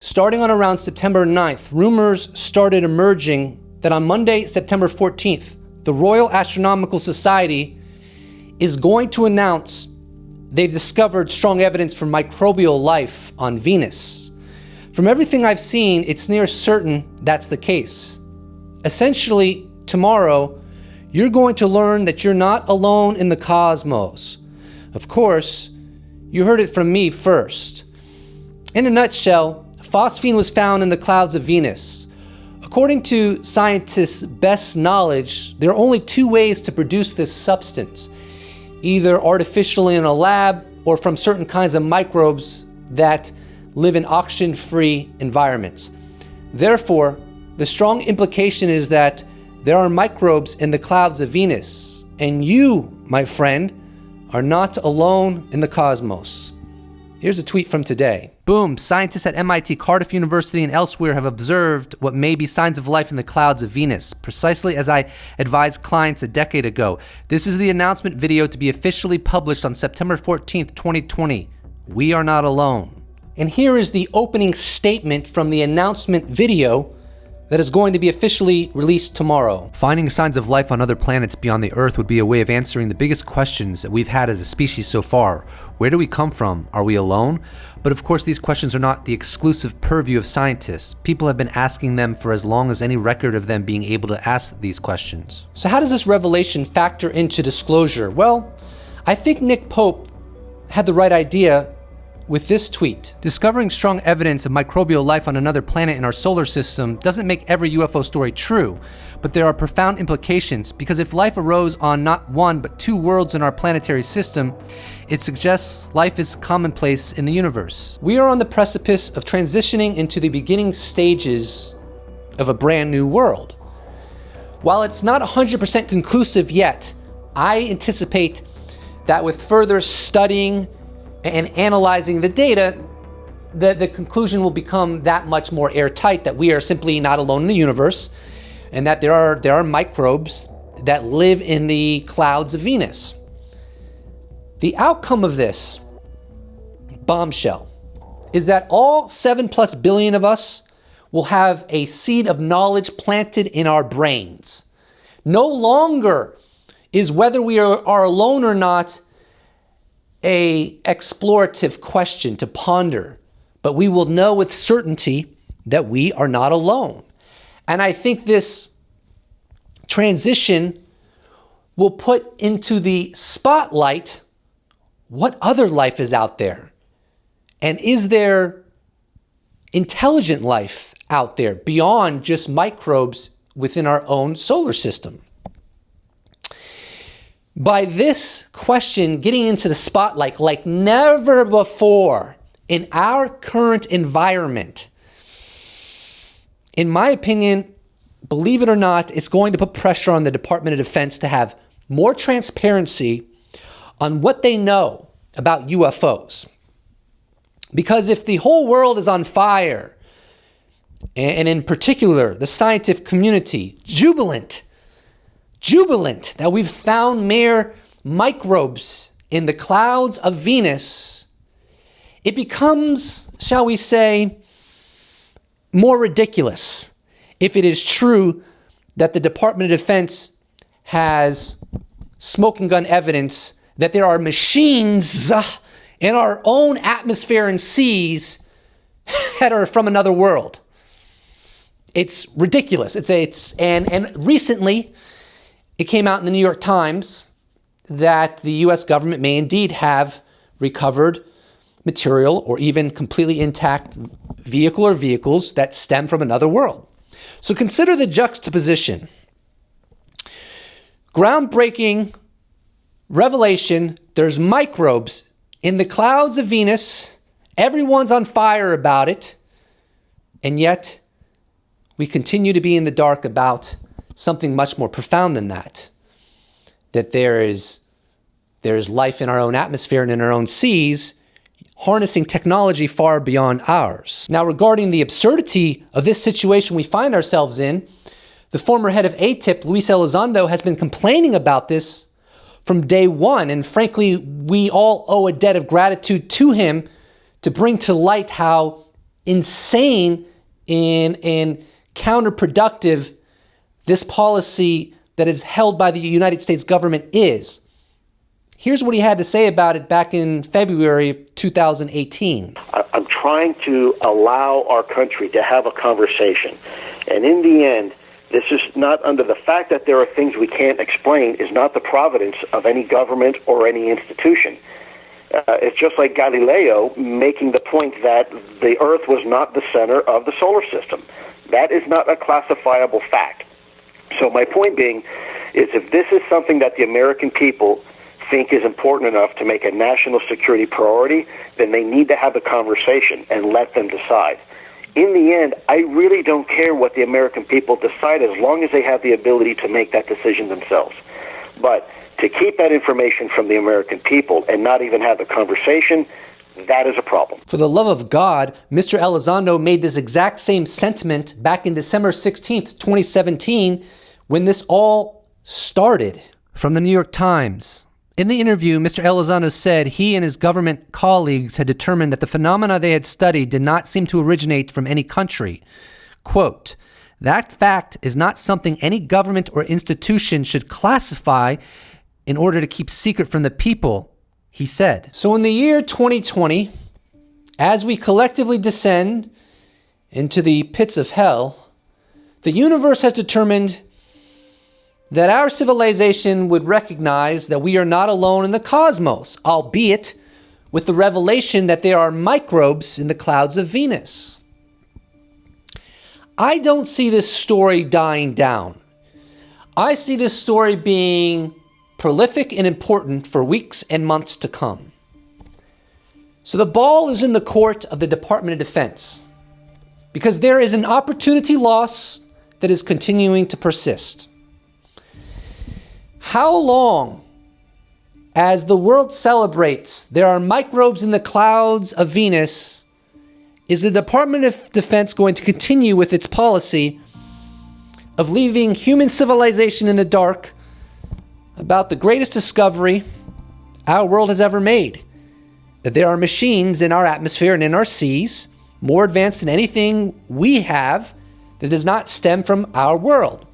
starting on around September 9th, rumors started emerging that on Monday, September 14th, the Royal Astronomical Society is going to announce they've discovered strong evidence for microbial life on Venus. From everything I've seen, it's near certain that's the case. Essentially, tomorrow, you're going to learn that you're not alone in the cosmos. Of course, you heard it from me first. In a nutshell, phosphine was found in the clouds of Venus. According to scientists' best knowledge, there are only two ways to produce this substance, either artificially in a lab or from certain kinds of microbes that live in oxygen-free environments. Therefore, the strong implication is that there are microbes in the clouds of Venus, and you, my friend, are not alone in the cosmos. Here's a tweet from today. Boom, scientists at MIT, Cardiff University, and elsewhere have observed what may be signs of life in the clouds of Venus, precisely as I advised clients a decade ago. This is the announcement video to be officially published on September 14th, 2020. We are not alone. And here is the opening statement from the announcement video that is going to be officially released tomorrow. Finding signs of life on other planets beyond the Earth would be a way of answering the biggest questions that we've had as a species so far. Where do we come from? Are we alone? But of course, these questions are not the exclusive purview of scientists. People have been asking them for as long as any record of them being able to ask these questions. So how does this revelation factor into disclosure? Well, I think Nick Pope had the right idea with this tweet. Discovering strong evidence of microbial life on another planet in our solar system doesn't make every UFO story true, but there are profound implications, because if life arose on not one but two worlds in our planetary system, it suggests life is commonplace in the universe. We are on the precipice of transitioning into the beginning stages of a brand new world. While it's not 100% conclusive yet, I anticipate that with further studying and analyzing the data, the conclusion will become that much more airtight, that we are simply not alone in the universe, and that there are microbes that live in the clouds of Venus. The outcome of this bombshell is that all 7+ billion of us will have a seed of knowledge planted in our brains. No longer is whether we are alone or not a explorative question to ponder, but we will know with certainty that we are not alone. And I think this transition will put into the spotlight what other life is out there. And is there intelligent life out there beyond just microbes within our own solar system? By this question getting into the spotlight like never before in our current environment, in my opinion, believe it or not, it's going to put pressure on the Department of Defense to have more transparency on what they know about UFOs. Because if the whole world is on fire, and in particular the scientific community, jubilant that we've found mere microbes in the clouds of Venus, it becomes, shall we say, more ridiculous if it is true that the Department of Defense has smoking gun evidence that there are machines in our own atmosphere and seas that are from another world. It's ridiculous. And recently, it came out in the New York Times that the US government may indeed have recovered material or even completely intact vehicle or vehicles that stem from another world. So consider the juxtaposition. Groundbreaking revelation, there's microbes in the clouds of Venus, everyone's on fire about it, and yet we continue to be in the dark about something much more profound than that. That there is life in our own atmosphere and in our own seas, harnessing technology far beyond ours. Now, regarding the absurdity of this situation we find ourselves in, the former head of ATIP, Luis Elizondo, has been complaining about this from day one, and frankly, we all owe a debt of gratitude to him to bring to light how insane and counterproductive this policy that is held by the United States government is. Here's what he had to say about it back in February of 2018. I'm trying to allow our country to have a conversation. And in the end, this is not under the fact that there are things we can't explain is not the providence of any government or any institution. It's just like Galileo making the point that the Earth was not the center of the solar system. That is not a classifiable fact. So my point being is if this is something that the American people think is important enough to make a national security priority, then they need to have the conversation and let them decide. In the end, I really don't care what the American people decide as long as they have the ability to make that decision themselves. But to keep that information from the American people and not even have the conversation, that is a problem. For the love of God, Mr. Elizondo made this exact same sentiment back in December 16th, 2017, when this all started. From the New York Times. In the interview, Mr. Elizondo said he and his government colleagues had determined that the phenomena they had studied did not seem to originate from any country. Quote, "That fact is not something any government or institution should classify in order to keep secret from the people," he said. So in the year 2020, as we collectively descend into the pits of hell, the universe has determined that our civilization would recognize that we are not alone in the cosmos, albeit with the revelation that there are microbes in the clouds of Venus. I don't see this story dying down. I see this story being prolific and important for weeks and months to come. So the ball is in the court of the Department of Defense because there is an opportunity loss that is continuing to persist. How long, as the world celebrates there are microbes in the clouds of Venus, is the Department of Defense going to continue with its policy of leaving human civilization in the dark about the greatest discovery our world has ever made? That there are machines in our atmosphere and in our seas more advanced than anything we have that does not stem from our world.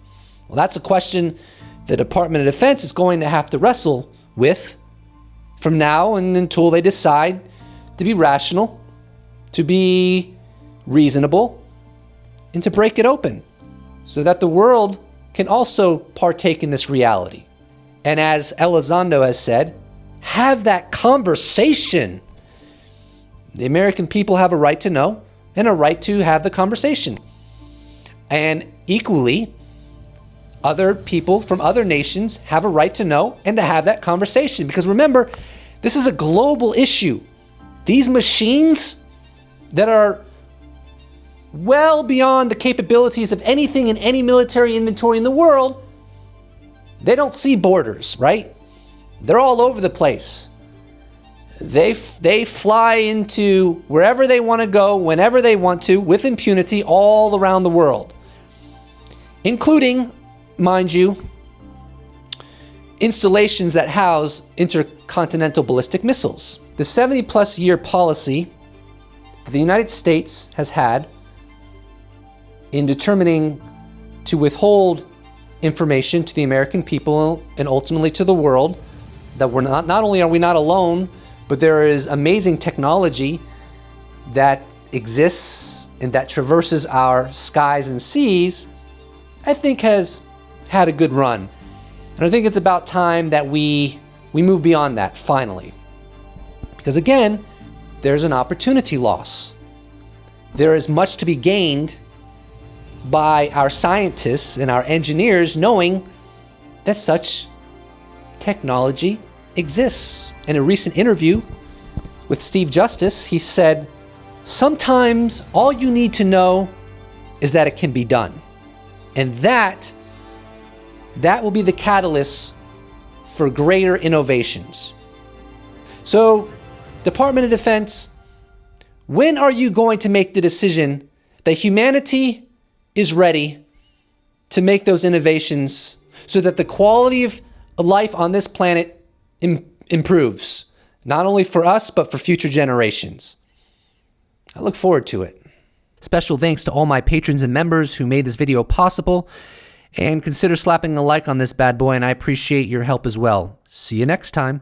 Well, that's a question the Department of Defense is going to have to wrestle with from now and until they decide to be rational, to be reasonable, and to break it open so that the world can also partake in this reality. And as Elizondo has said, have that conversation. The American people have a right to know and a right to have the conversation. And equally, other people from other nations have a right to know and to have that conversation. Because remember, this is a global issue. These machines that are well beyond the capabilities of anything in any military inventory in the world, they don't see borders, right? They're all over the place. They fly into wherever they want to go, whenever they want to, with impunity all around the world, including, mind you, installations that house intercontinental ballistic missiles. The 70-plus year policy that the United States has had in determining to withhold information to the American people and ultimately to the world that we're not only are we not alone, but there is amazing technology that exists and that traverses our skies and seas, I think has had a good run. And I think it's about time that we move beyond that finally. Because again, there's an opportunity loss. There is much to be gained by our scientists and our engineers knowing that such technology exists. In a recent interview with Steve Justice, he said, sometimes all you need to know is that it can be done. And that will be the catalyst for greater innovations. So, Department of Defense, when are you going to make the decision that humanity is ready to make those innovations so that the quality of life on this planet improves, not only for us, but for future generations? I look forward to it. Special thanks to all my patrons and members who made this video possible. And consider slapping a like on this bad boy, and I appreciate your help as well. See you next time.